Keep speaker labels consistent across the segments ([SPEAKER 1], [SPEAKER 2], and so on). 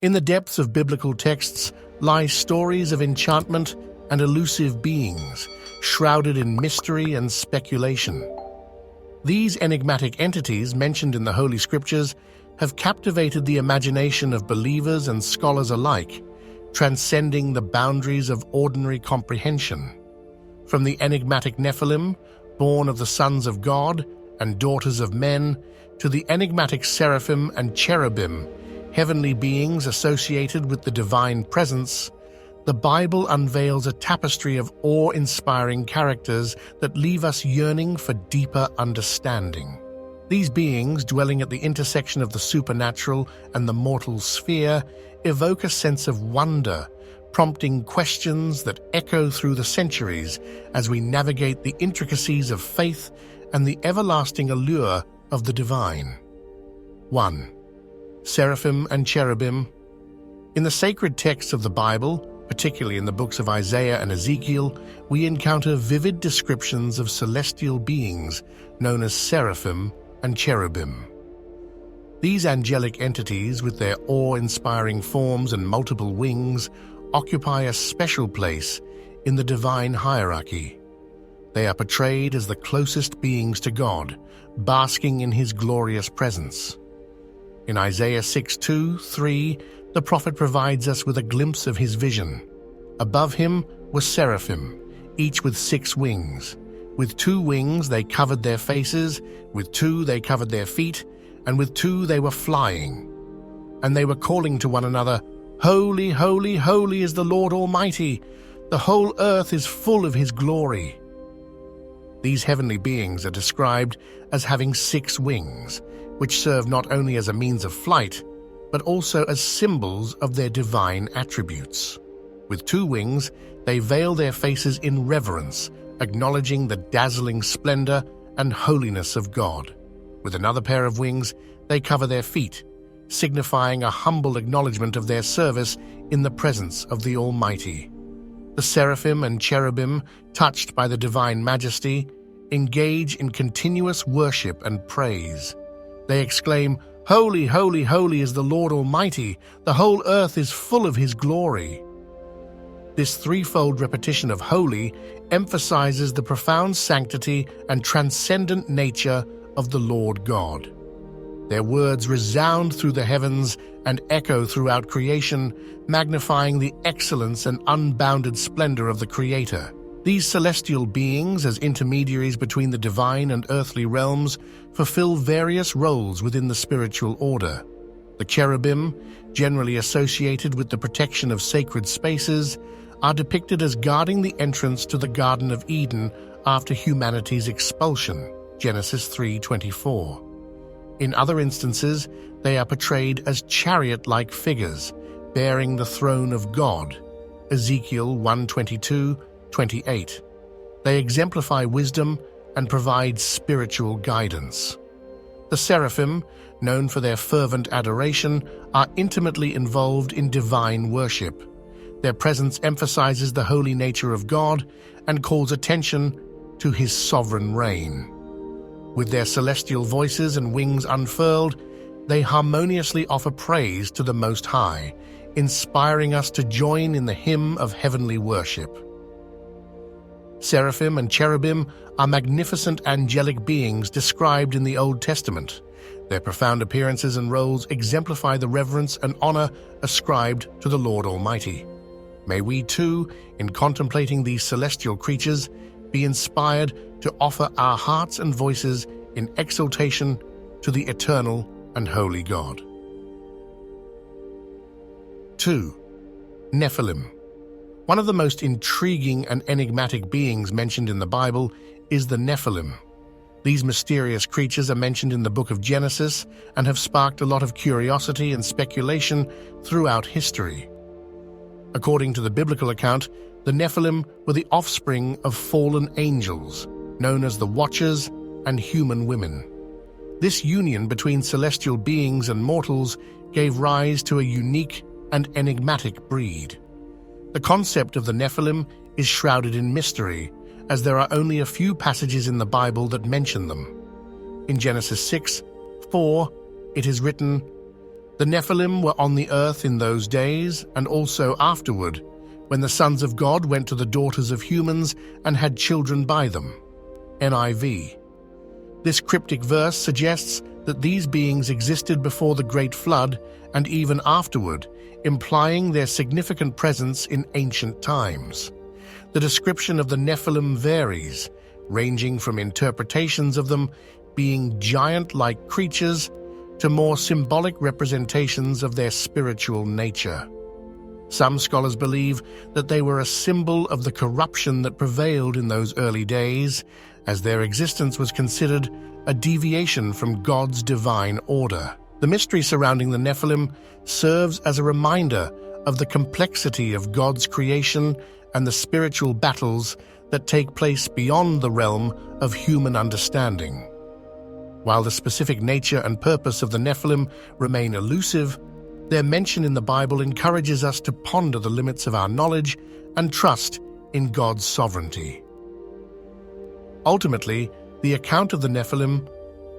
[SPEAKER 1] In the depths of biblical texts lie stories of enchantment and elusive beings, shrouded in mystery and speculation. These enigmatic entities mentioned in the Holy Scriptures have captivated the imagination of believers and scholars alike, transcending the boundaries of ordinary comprehension. From the enigmatic Nephilim, born of the sons of God and daughters of men, to the enigmatic Seraphim and Cherubim, heavenly beings associated with the divine presence, the Bible unveils a tapestry of awe-inspiring characters that leave us yearning for deeper understanding. These beings, dwelling at the intersection of the supernatural and the mortal sphere, evoke a sense of wonder, prompting questions that echo through the centuries as we navigate the intricacies of faith and the everlasting allure of the divine. 1. Seraphim and Cherubim. In the sacred texts of the Bible, particularly in the books of Isaiah and Ezekiel, we encounter vivid descriptions of celestial beings known as Seraphim and Cherubim. These angelic entities, with their awe-inspiring forms and multiple wings, occupy a special place in the divine hierarchy. They are portrayed as the closest beings to God, basking in His glorious presence. In Isaiah 6:2-3, the prophet provides us with a glimpse of his vision. Above him were seraphim, each with 6 wings. With 2 wings they covered their faces, with 2 they covered their feet, and with 2 they were flying. And they were calling to one another, "Holy, holy, holy is the Lord Almighty! The whole earth is full of His glory." These heavenly beings are described as having 6 wings, which serve not only as a means of flight, but also as symbols of their divine attributes. With 2 wings, they veil their faces in reverence, acknowledging the dazzling splendor and holiness of God. With another pair of wings, they cover their feet, signifying a humble acknowledgement of their service in the presence of the Almighty. The seraphim and cherubim, touched by the divine majesty, engage in continuous worship and praise. They exclaim, "Holy, holy, holy is the Lord Almighty! The whole earth is full of His glory." This threefold repetition of holy emphasizes the profound sanctity and transcendent nature of the Lord God. Their words resound through the heavens and echo throughout creation, magnifying the excellence and unbounded splendor of the Creator. These celestial beings, as intermediaries between the divine and earthly realms, fulfill various roles within the spiritual order. The cherubim, generally associated with the protection of sacred spaces, are depicted as guarding the entrance to the Garden of Eden after humanity's expulsion, Genesis 3:24. In other instances, they are portrayed as chariot-like figures, bearing the throne of God, Ezekiel 1:22-28. They exemplify wisdom and provide spiritual guidance. The seraphim, known for their fervent adoration, are intimately involved in divine worship. Their presence emphasizes the holy nature of God and calls attention to His sovereign reign. With their celestial voices and wings unfurled, they harmoniously offer praise to the Most High, inspiring us to join in the hymn of heavenly worship. Seraphim and cherubim are magnificent angelic beings described in the Old Testament. Their profound appearances and roles exemplify the reverence and honor ascribed to the Lord Almighty. May we too, in contemplating these celestial creatures, be inspired to offer our hearts and voices in exaltation to the eternal and holy God. 2. Nephilim. One of the most intriguing and enigmatic beings mentioned in the Bible is the Nephilim. These mysterious creatures are mentioned in the book of Genesis and have sparked a lot of curiosity and speculation throughout history. According to the biblical account, the Nephilim were the offspring of fallen angels, known as the Watchers and human women. This union between celestial beings and mortals gave rise to a unique and enigmatic breed. The concept of the Nephilim is shrouded in mystery, as there are only a few passages in the Bible that mention them. In Genesis 6:4, it is written, The Nephilim were on the earth in those days and also afterward, when the sons of God went to the daughters of humans and had children by them. NIV. This cryptic verse suggests that these beings existed before the Great Flood and even afterward, implying their significant presence in ancient times. The description of the Nephilim varies, ranging from interpretations of them being giant-like creatures to more symbolic representations of their spiritual nature. Some scholars believe that they were a symbol of the corruption that prevailed in those early days, as their existence was considered a deviation from God's divine order. The mystery surrounding the Nephilim serves as a reminder of the complexity of God's creation and the spiritual battles that take place beyond the realm of human understanding. While the specific nature and purpose of the Nephilim remain elusive, their mention in the Bible encourages us to ponder the limits of our knowledge and trust in God's sovereignty. Ultimately, the account of the Nephilim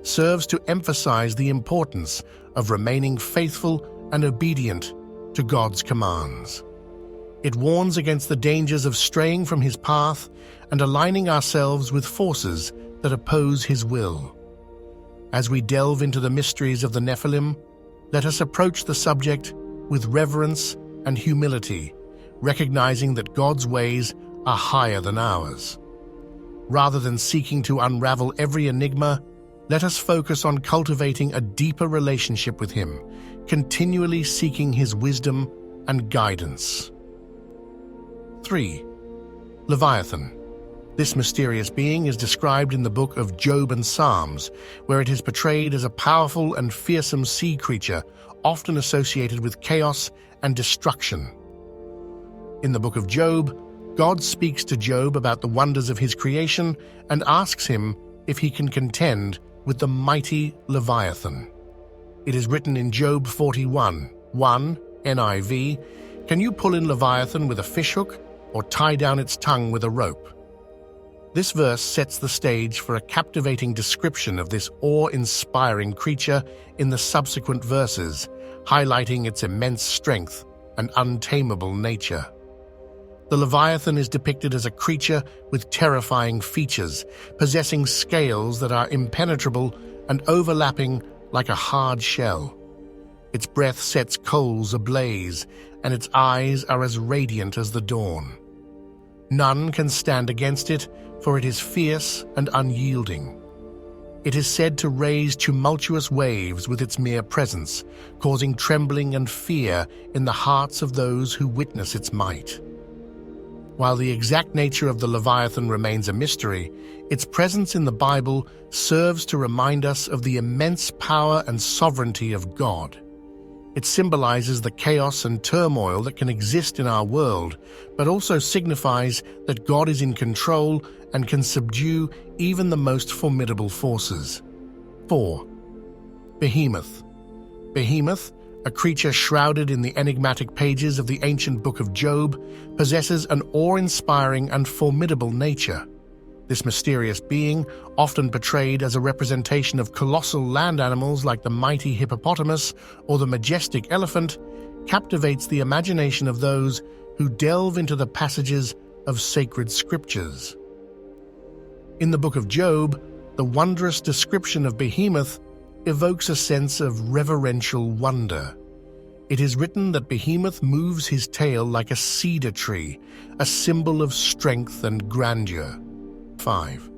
[SPEAKER 1] serves to emphasize the importance of remaining faithful and obedient to God's commands. It warns against the dangers of straying from His path and aligning ourselves with forces that oppose His will. As we delve into the mysteries of the Nephilim, let us approach the subject with reverence and humility, recognizing that God's ways are higher than ours. Rather than seeking to unravel every enigma, let us focus on cultivating a deeper relationship with Him, continually seeking His wisdom and guidance. 3. Leviathan. This mysterious being is described in the book of Job and Psalms, where it is portrayed as a powerful and fearsome sea creature, often associated with chaos and destruction. In the book of Job, God speaks to Job about the wonders of his creation and asks him if he can contend with the mighty Leviathan. It is written in Job 41:1 NIV, "Can you pull in Leviathan with a fishhook or tie down its tongue with a rope?" This verse sets the stage for a captivating description of this awe-inspiring creature in the subsequent verses, highlighting its immense strength and untamable nature. The Leviathan is depicted as a creature with terrifying features, possessing scales that are impenetrable and overlapping like a hard shell. Its breath sets coals ablaze, and its eyes are as radiant as the dawn. None can stand against it, for it is fierce and unyielding. It is said to raise tumultuous waves with its mere presence, causing trembling and fear in the hearts of those who witness its might. While the exact nature of the Leviathan remains a mystery, its presence in the Bible serves to remind us of the immense power and sovereignty of God. It symbolizes the chaos and turmoil that can exist in our world, but also signifies that God is in control and can subdue even the most formidable forces. 4. Behemoth. Behemoth, a creature shrouded in the enigmatic pages of the ancient book of Job, possesses an awe-inspiring and formidable nature. This mysterious being, often portrayed as a representation of colossal land animals like the mighty hippopotamus or the majestic elephant, captivates the imagination of those who delve into the passages of sacred scriptures. In the book of Job, the wondrous description of Behemoth evokes a sense of reverential wonder. It is written that Behemoth moves his tail like a cedar tree, a symbol of strength and grandeur. 5.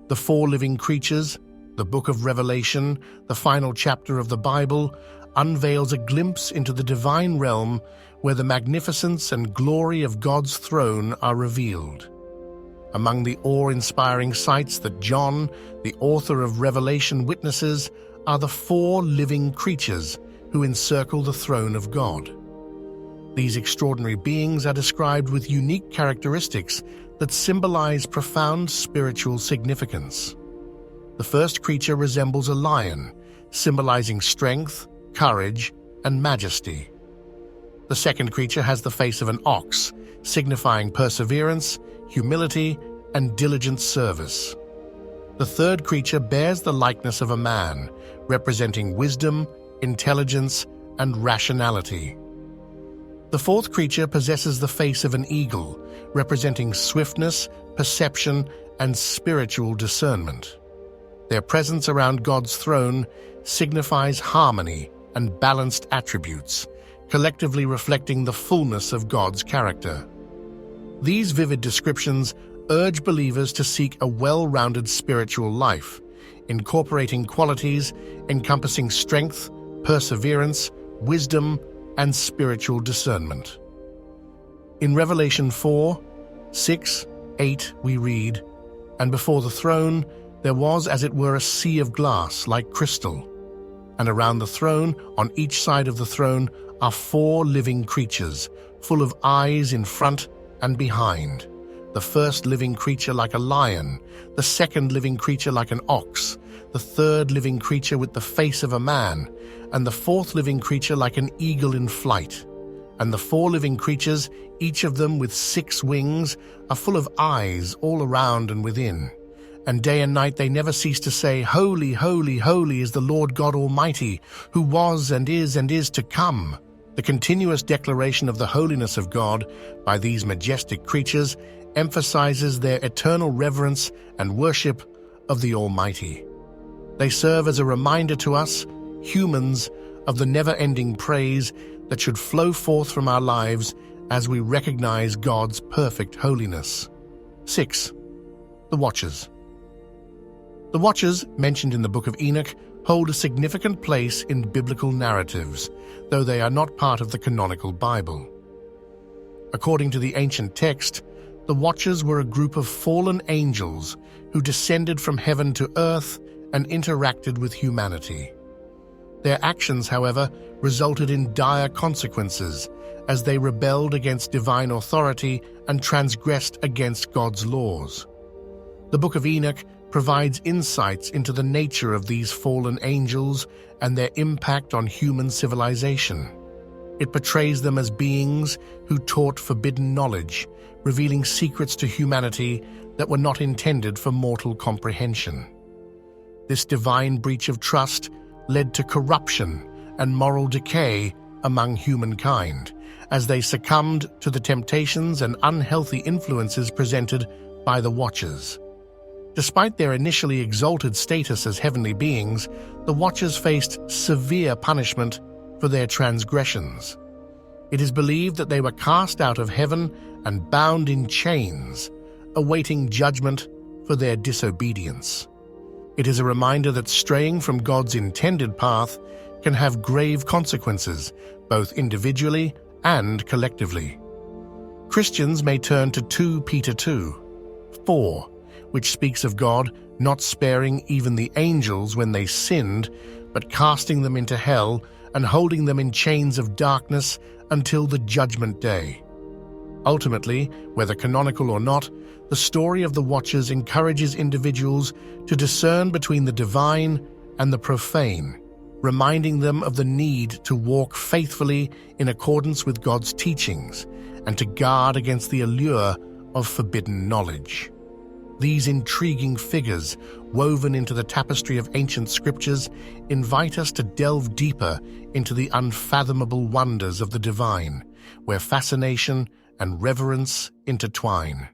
[SPEAKER 1] The four living creatures, the book of Revelation, the final chapter of the Bible, unveils a glimpse into the divine realm where the magnificence and glory of God's throne are revealed. Among the awe-inspiring sights that John, the author of Revelation, witnesses are the four living creatures who encircle the throne of God. These extraordinary beings are described with unique characteristics that symbolize profound spiritual significance. The first creature resembles a lion, symbolizing strength, courage, and majesty. The second creature has the face of an ox, signifying perseverance, humility, and diligent service. The third creature bears the likeness of a man, representing wisdom, intelligence, and rationality. The fourth creature possesses the face of an eagle, representing swiftness, perception, and spiritual discernment. Their presence around God's throne signifies harmony and balanced attributes, collectively reflecting the fullness of God's character. These vivid descriptions urge believers to seek a well-rounded spiritual life, incorporating qualities encompassing strength, perseverance, wisdom, and spiritual discernment. In Revelation 4, 6, 8, we read, "And before the throne there was as it were a sea of glass like crystal, and around the throne, on each side of the throne, are 4 living creatures, full of eyes in front and behind. The first living creature like a lion, the second living creature like an ox, the third living creature with the face of a man, and the fourth living creature like an eagle in flight. And the 4 living creatures, each of them with 6 wings, are full of eyes all around and within. And day and night they never cease to say, 'Holy, holy, holy is the Lord God Almighty, who was and is to come.'" The continuous declaration of the holiness of God by these majestic creatures emphasizes their eternal reverence and worship of the Almighty. They serve as a reminder to us, humans, of the never-ending praise that should flow forth from our lives as we recognize God's perfect holiness. 6. The Watchers. The Watchers, mentioned in the Book of Enoch, hold a significant place in biblical narratives, though they are not part of the canonical Bible. According to the ancient text, the Watchers were a group of fallen angels who descended from heaven to earth and interacted with humanity. Their actions, however, resulted in dire consequences as they rebelled against divine authority and transgressed against God's laws. The Book of Enoch provides insights into the nature of these fallen angels and their impact on human civilization. It portrays them as beings who taught forbidden knowledge, revealing secrets to humanity that were not intended for mortal comprehension. This divine breach of trust led to corruption and moral decay among humankind, as they succumbed to the temptations and unhealthy influences presented by the Watchers. Despite their initially exalted status as heavenly beings, the Watchers faced severe punishment for their transgressions. It is believed that they were cast out of heaven and bound in chains, awaiting judgment for their disobedience. It is a reminder that straying from God's intended path can have grave consequences, both individually and collectively. Christians may turn to 2 Peter 2:4, which speaks of God not sparing even the angels when they sinned, but casting them into hell and holding them in chains of darkness until the judgment day. Ultimately, whether canonical or not, the story of the Watchers encourages individuals to discern between the divine and the profane, reminding them of the need to walk faithfully in accordance with God's teachings and to guard against the allure of forbidden knowledge. These intriguing figures, woven into the tapestry of ancient scriptures, invite us to delve deeper into the unfathomable wonders of the divine, where fascination and reverence intertwine.